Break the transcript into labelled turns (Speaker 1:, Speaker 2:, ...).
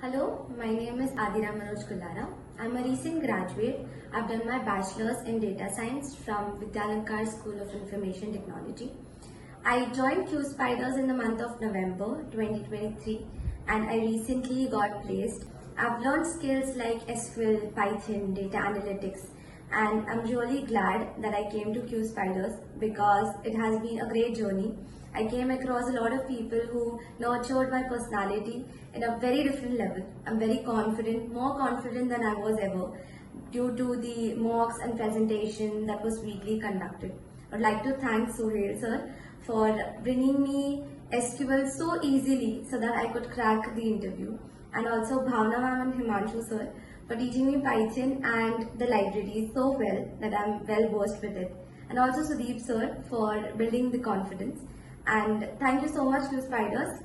Speaker 1: Hello, my name is Athira Kollara. I'm a recent graduate. I've done my bachelor's in data science from Vidyalankar School of Information Technology. I joined JSpiders in the month of November 2023 and I recently got placed. I've learned skills like SQL, Python, data analytics, and I'm really glad that I came to JSpiders because it has been a great journey. I came across a lot of people who nurtured my personality in a very different level. I'm very confident, more confident than I was ever, due to the mocks and presentation that was weekly conducted. I'd like to thank Sohail sir for bringing me SQL so easily so that I could crack the interview, and also Bhavna ma'am and Himanshu sir for teaching me Python and the library so well that I'm well versed with it, and also Sudeep sir for building the confidence. And thank you so much to Spiders